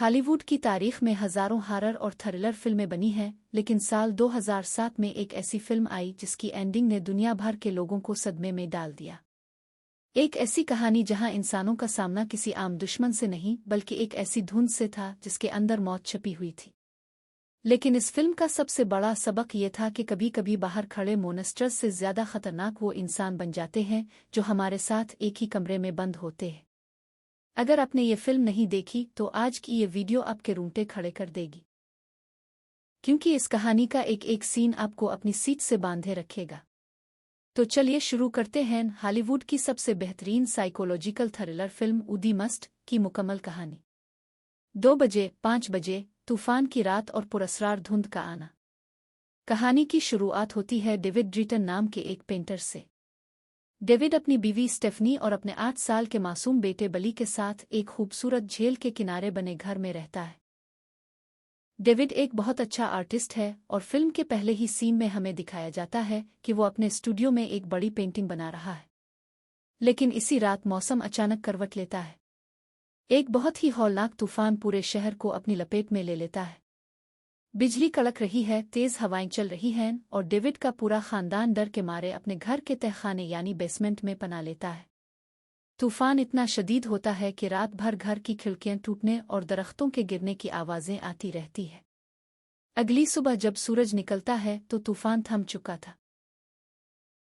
Hollywood की तारीख में हजारों हॉरर और थ्रिलर फिल्में बनी हैं, लेकिन साल 2007 में एक ऐसी फिल्म आई जिसकी एंडिंग ने दुनिया भर के लोगों को सदमे में डाल दिया। एक ऐसी कहानी जहां इंसानों का सामना किसी आम दुश्मन से नहीं बल्कि एक ऐसी धुंध से था जिसके अंदर मौत छिपी हुई थी। लेकिन इस फिल्म का सबसे बड़ा सबक ये था कि कभी-कभी बाहर खड़े मोनस्टर्स से ज्यादा खतरनाक वो इंसान बन जाते हैं जो हमारे साथ एक ही कमरे में बंद होते हैं। अगर आपने ये फिल्म नहीं देखी तो आज की ये वीडियो आपके रूंगटे खड़े कर देगी, क्योंकि इस कहानी का एक एक सीन आपको अपनी सीट से बांधे रखेगा। तो चलिए शुरू करते हैं हॉलीवुड की सबसे बेहतरीन साइकोलॉजिकल थ्रिलर फिल्म ऊदी मस्ट की मुकम्मल कहानी। 2 बजे 5 बजे तूफान की रात और पुरस्कार धुंध का आना। कहानी की शुरुआत होती है डेविड ड्रीटन नाम के एक पेंटर से। डेविड अपनी बीवी स्टेफनी और अपने 8 साल के मासूम बेटे बली के साथ एक खूबसूरत झील के किनारे बने घर में रहता है। डेविड एक बहुत अच्छा आर्टिस्ट है और फिल्म के पहले ही सीन में हमें दिखाया जाता है कि वो अपने स्टूडियो में एक बड़ी पेंटिंग बना रहा है। लेकिन इसी रात मौसम अचानक करवट लेता है। एक बहुत ही हौलनाक तूफान पूरे शहर को अपनी लपेट में ले लेता है। बिजली कड़क रही है, तेज हवाएं चल रही हैं और डेविड का पूरा खानदान डर के मारे अपने घर के तहखाने यानी बेसमेंट में पनाह लेता है। तूफान इतना शदीद होता है कि रात भर घर की खिड़कियां टूटने और दरख्तों के गिरने की आवाजें आती रहती है। अगली सुबह जब सूरज निकलता है तो तूफान थम चुका था।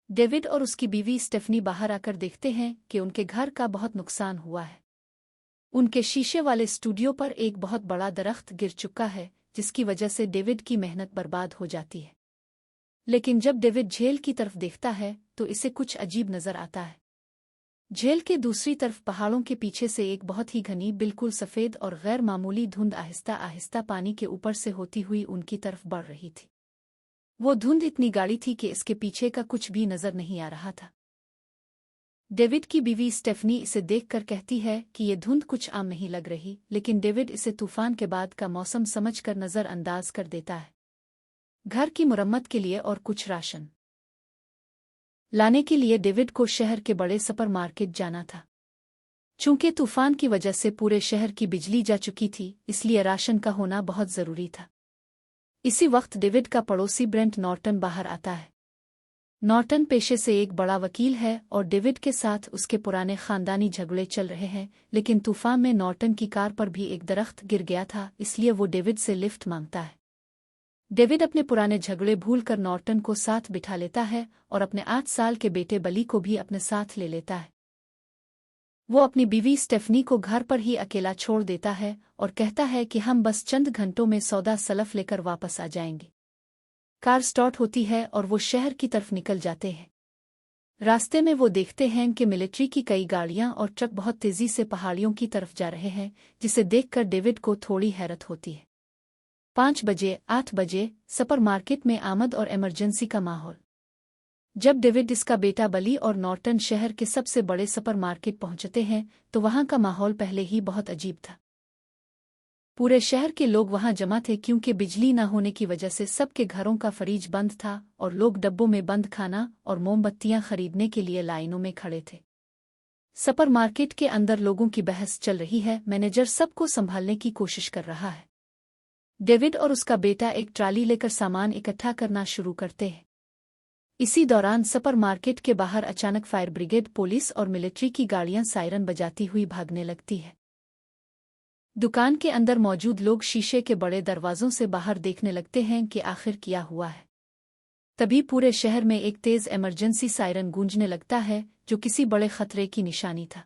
डेविड और उसकी बीवी स्टेफनी बाहर आकर देखते हैं कि उनके घर का बहुत नुकसान हुआ है। उनके शीशे वाले स्टूडियो पर एक बहुत बड़ा दरख्त गिर चुका है, जिसकी वजह से डेविड की मेहनत बर्बाद हो जाती है। लेकिन जब डेविड झील की तरफ देखता है तो इसे कुछ अजीब नजर आता है। झील के दूसरी तरफ पहाड़ों के पीछे से एक बहुत ही घनी, बिल्कुल सफेद और गैर मामूली धुंध आहिस्ता आहिस्ता पानी के ऊपर से होती हुई उनकी तरफ बढ़ रही थी। वो धुंध इतनी गाढ़ी थी कि इसके पीछे का कुछ भी नजर नहीं आ रहा था। डेविड की बीवी स्टेफनी इसे देखकर कहती है कि ये धुंध कुछ आम नहीं लग रही, लेकिन डेविड इसे तूफान के बाद का मौसम समझकर नजरअंदाज कर देता है। घर की मुरम्मत के लिए और कुछ राशन लाने के लिए डेविड को शहर के बड़े सुपरमार्केट जाना था। चूंकि तूफान की वजह से पूरे शहर की बिजली जा चुकी थी, इसलिए राशन का होना बहुत जरूरी था। इसी वक्त डेविड का पड़ोसी ब्रेंट नॉर्टन बाहर आता है। नॉर्टन पेशे से एक बड़ा वकील है और डेविड के साथ उसके पुराने खानदानी झगड़े चल रहे हैं। लेकिन तूफान में नॉर्टन की कार पर भी एक दरख्त गिर गया था, इसलिए वो डेविड से लिफ्ट मांगता है। डेविड अपने पुराने झगड़े भूलकर नॉर्टन को साथ बिठा लेता है और अपने 8 साल के बेटे बली को भी अपने साथ ले लेता है। वो अपनी बीवी स्टेफनी को घर पर ही अकेला छोड़ देता है और कहता है कि हम बस चंद घंटों में सौदा सलफ लेकर वापस आ जाएंगे। कार स्टार्ट होती है और वो शहर की तरफ निकल जाते हैं। रास्ते में वो देखते हैं कि मिलिट्री की कई गाड़ियां और ट्रक बहुत तेजी से पहाड़ियों की तरफ जा रहे हैं, जिसे देखकर डेविड को थोड़ी हैरत होती है। 5 बजे 8 बजे सुपरमार्केट में आमद और इमरजेंसी का माहौल। जब डेविड, इसका बेटा बली और नॉर्टन शहर के सबसे बड़े सुपरमार्केट पहुंचते हैं तो वहां का माहौल पहले ही बहुत अजीब था। पूरे शहर के लोग वहां जमा थे क्योंकि बिजली न होने की वजह से सबके घरों का फ्रिज बंद था और लोग डब्बों में बंद खाना और मोमबत्तियां खरीदने के लिए लाइनों में खड़े थे। सुपरमार्केट के अंदर लोगों की बहस चल रही है। मैनेजर सबको संभालने की कोशिश कर रहा है। डेविड और उसका बेटा एक ट्राली लेकर सामान इकट्ठा करना शुरू करते हैं। इसी दौरान सुपरमार्केट के बाहर अचानक फायर ब्रिगेड, पुलिस और मिलिट्री की गाड़ियां सायरन बजाती हुई भागने लगती है। दुकान के अंदर मौजूद लोग शीशे के बड़े दरवाजों से बाहर देखने लगते हैं कि आखिर क्या हुआ है। तभी पूरे शहर में एक तेज इमरजेंसी सायरन गूंजने लगता है, जो किसी बड़े खतरे की निशानी था।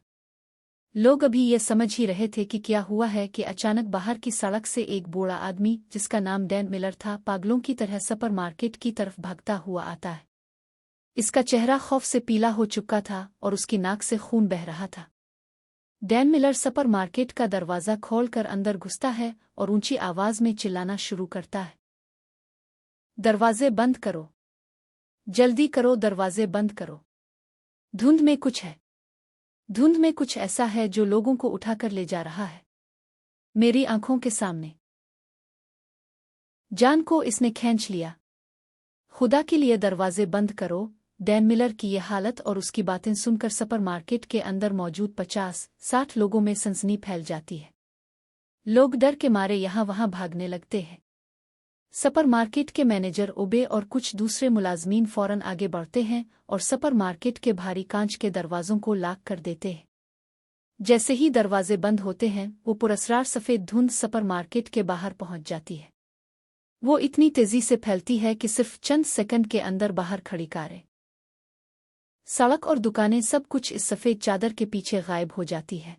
लोग अभी ये समझ ही रहे थे कि क्या हुआ है कि अचानक बाहर की सड़क से एक बूढ़ा आदमी, जिसका नाम डैन मिलर था, पागलों की तरह सुपरमार्केट की तरफ भागता हुआ आता है। इसका चेहरा खौफ से पीला हो चुका था और उसकी नाक से खून बह रहा था। डैन मिलर सुपरमार्केट का दरवाज़ा खोलकर अंदर घुसता है और ऊंची आवाज में चिल्लाना शुरू करता है, दरवाजे बंद करो, जल्दी करो, दरवाजे बंद करो। धुंध में कुछ है। धुंध में कुछ ऐसा है जो लोगों को उठाकर ले जा रहा है, मेरी आंखों के सामने। जान को इसने खींच लिया। खुदा के लिए दरवाजे बंद करो। डैन मिलर की ये हालत और उसकी बातें सुनकर सुपरमार्केट के अंदर मौजूद 50-60 लोगों में सनसनी फैल जाती है। लोग डर के मारे यहाँ वहाँ भागने लगते हैं। सुपरमार्केट के मैनेजर ओबे और कुछ दूसरे मुलाजमीन फौरन आगे बढ़ते हैं और सुपरमार्केट के भारी कांच के दरवाजों को लॉक कर देते हैं। जैसे ही दरवाजे बंद होते हैं वो पुरस्कार सफ़ेद धुंध सुपरमार्केट के बाहर पहुंच जाती है। वो इतनी तेजी से फैलती है कि सिर्फ चंद सेकंड के अंदर बाहर खड़ी कारें, सड़क और दुकानें सब कुछ इस सफ़ेद चादर के पीछे गायब हो जाती है।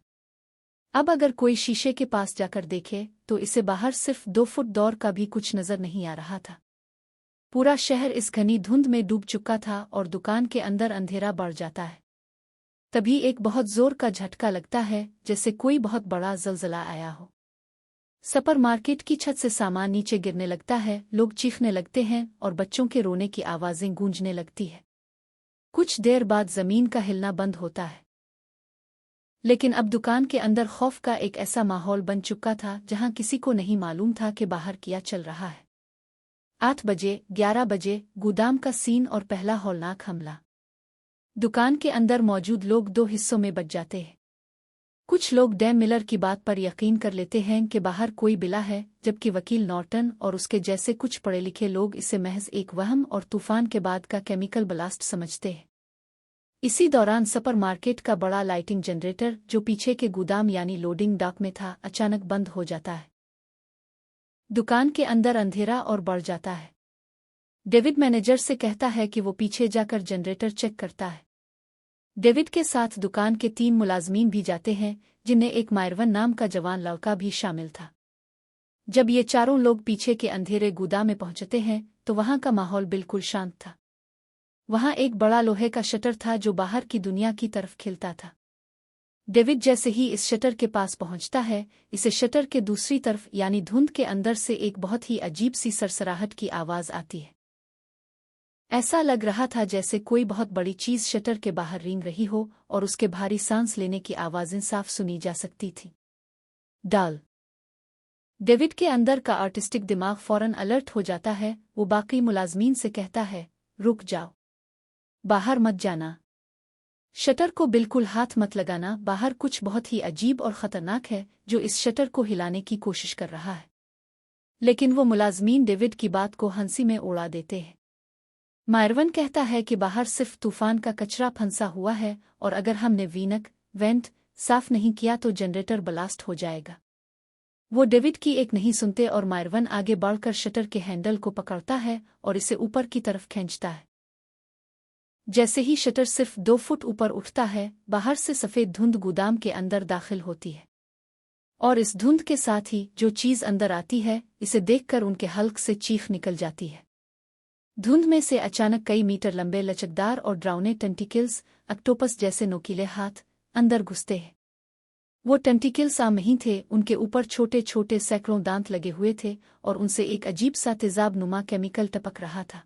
अब अगर कोई शीशे के पास जाकर देखे तो इसे बाहर सिर्फ 2 फुट दूर का भी कुछ नजर नहीं आ रहा था। पूरा शहर इस घनी धुंध में डूब चुका था और दुकान के अंदर अंधेरा बढ़ जाता है। तभी एक बहुत जोर का झटका लगता है, जैसे कोई बहुत बड़ा ज़लज़ला आया हो। सुपरमार्केट की छत से सामान नीचे गिरने लगता है, लोग चीखने लगते हैं और बच्चों के रोने की आवाज़ें गूंजने लगती है। कुछ देर बाद ज़मीन का हिलना बंद होता है। लेकिन अब दुकान के अंदर खौफ का एक ऐसा माहौल बन चुका था जहां किसी को नहीं मालूम था कि बाहर क्या चल रहा है। 8 बजे, 11 बजे, गोदाम का सीन और पहला हौलनाक हमला। दुकान के अंदर मौजूद लोग 2 हिस्सों में बच जाते हैं। कुछ लोग डैम मिलर की बात पर यकीन कर लेते हैं कि बाहर कोई बिला है, जबकि वकील नॉर्टन और उसके जैसे कुछ पढ़े लिखे लोग इसे महज एक वहम और तूफान के बाद का केमिकल ब्लास्ट समझते हैं। इसी दौरान सुपरमार्केट का बड़ा लाइटिंग जनरेटर जो पीछे के गोदाम यानी लोडिंग डॉक में था, अचानक बंद हो जाता है। दुकान के अंदर अंधेरा और बढ़ जाता है। डेविड मैनेजर से कहता है कि वो पीछे जाकर जनरेटर चेक करता है। डेविड के साथ दुकान के 3 मुलाजमीन भी जाते हैं, जिनमें एक मायरवन नाम का जवान लड़का भी शामिल था। जब ये चारों लोग पीछे के अंधेरे गोदाम में पहुंचते हैं तो वहां का माहौल बिल्कुल शांत था। वहां एक बड़ा लोहे का शटर था जो बाहर की दुनिया की तरफ खिलता था। डेविड जैसे ही इस शटर के पास पहुंचता है, इसे शटर के दूसरी तरफ यानी धुंध के अंदर से एक बहुत ही अजीब सी सरसराहट की आवाज आती है। ऐसा लग रहा था जैसे कोई बहुत बड़ी चीज शटर के बाहर रेंग रही हो और उसके भारी सांस लेने की आवाजें साफ सुनी जा सकती थी। डाल डेविड के अंदर का आर्टिस्टिक दिमाग फौरन अलर्ट हो जाता है। वो बाकी मुलाजमीन से कहता है, रुक जाओ, बाहर मत जाना, शटर को बिल्कुल हाथ मत लगाना। बाहर कुछ बहुत ही अजीब और ख़तरनाक है जो इस शटर को हिलाने की कोशिश कर रहा है। लेकिन वो मुलाजमीन डेविड की बात को हंसी में उड़ा देते हैं। मायरवन कहता है कि बाहर सिर्फ तूफान का कचरा फंसा हुआ है और अगर हमने वेंट साफ नहीं किया तो जनरेटर ब्लास्ट हो जाएगा। वो डेविड की एक नहीं सुनते और मायरवन आगे बढ़कर शटर के हैंडल को पकड़ता है और इसे ऊपर की तरफ खींचता है। जैसे ही शटर सिर्फ 2 फुट ऊपर उठता है, बाहर से सफ़ेद धुंध गोदाम के अंदर दाखिल होती है। और इस धुंध के साथ ही जो चीज़ अंदर आती है, इसे देखकर उनके हल्क से चीख निकल जाती है। धुंध में से अचानक कई मीटर लंबे लचकदार और डरावने टेंटिकल्स, ऑक्टोपस जैसे नोकीले हाथ, अंदर घुसते हैं। वो टेंटिकल्स आम नहीं थे, उनके ऊपर छोटे छोटे सैकड़ों दांत लगे हुए थे और उनसे एक अजीब सा तेजाब नुमा केमिकल टपक रहा था।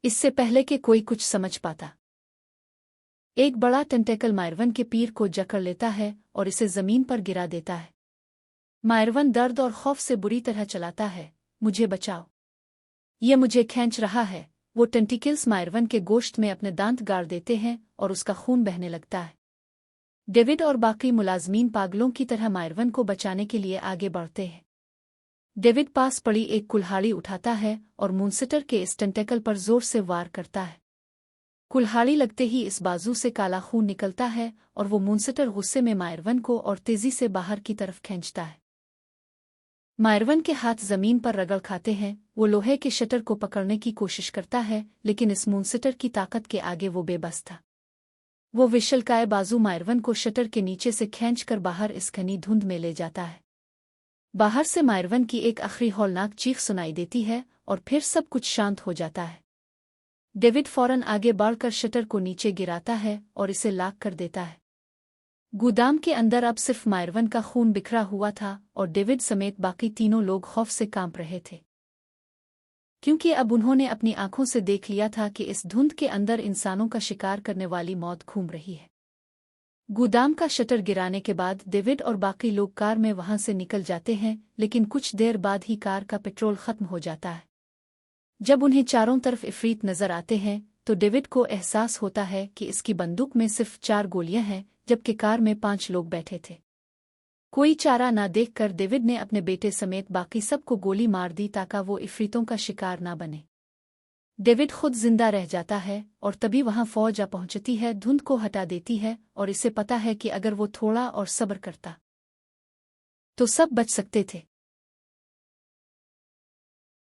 इससे पहले कि कोई कुछ समझ पाता, एक बड़ा टेंटेकल मायरवन के पीर को जकड़ लेता है और इसे जमीन पर गिरा देता है। मायरवन दर्द और खौफ से बुरी तरह चलाता है, मुझे बचाओ, ये मुझे खींच रहा है। वो टेंटिकल्स मायरवन के गोश्त में अपने दांत गाड़ देते हैं और उसका खून बहने लगता है। डेविड और बाकी मुलाजमीन पागलों की तरह मायरवन को बचाने के लिए आगे बढ़ते हैं। डेविड पास पड़ी एक कुल्हाड़ी उठाता है और मूनसिटर के इस टेंटेकल पर जोर से वार करता है। कुल्हाड़ी लगते ही इस बाजू से काला खून निकलता है और वो मूनसिटर गुस्से में मायरवन को और तेजी से बाहर की तरफ खींचता है। मायरवन के हाथ जमीन पर रगड़ खाते हैं। वो लोहे के शटर को पकड़ने की कोशिश करता है, लेकिन इस मूनसिटर की ताकत के आगे वो बेबस था। वो विशलकाय बाजू मायरवन को शटर के नीचे से खींचकर बाहर इस घनी धुंध में ले जाता है। बाहर से मायरवन की एक आखिरी हौलनाक चीख सुनाई देती है और फिर सब कुछ शांत हो जाता है। डेविड फौरन आगे बढ़कर शटर को नीचे गिराता है और इसे लॉक कर देता है। गोदाम के अंदर अब सिर्फ मायरवन का खून बिखरा हुआ था और डेविड समेत बाकी तीनों लोग खौफ से कांप रहे थे, क्योंकि अब उन्होंने अपनी आंखों से देख लिया था कि इस धुंध के अंदर इंसानों का शिकार करने वाली मौत घूम रही है। गोदाम का शटर गिराने के बाद डेविड और बाकी लोग कार में वहां से निकल जाते हैं, लेकिन कुछ देर बाद ही कार का पेट्रोल खत्म हो जाता है। जब उन्हें चारों तरफ इफरीत नजर आते हैं तो डेविड को एहसास होता है कि इसकी बंदूक में सिर्फ 4 गोलियां हैं, जबकि कार में 5 लोग बैठे थे। कोई चारा ना देखकर डेविड ने अपने बेटे समेत बाकी सबको गोली मार दी ताकि वो इफ्रीतों का शिकार ना बने। डेविड खुद जिंदा रह जाता है और तभी वहां फौज आ पहुंचती है, धुंध को हटा देती है और इसे पता है कि अगर वो थोड़ा और सब्र करता तो सब बच सकते थे।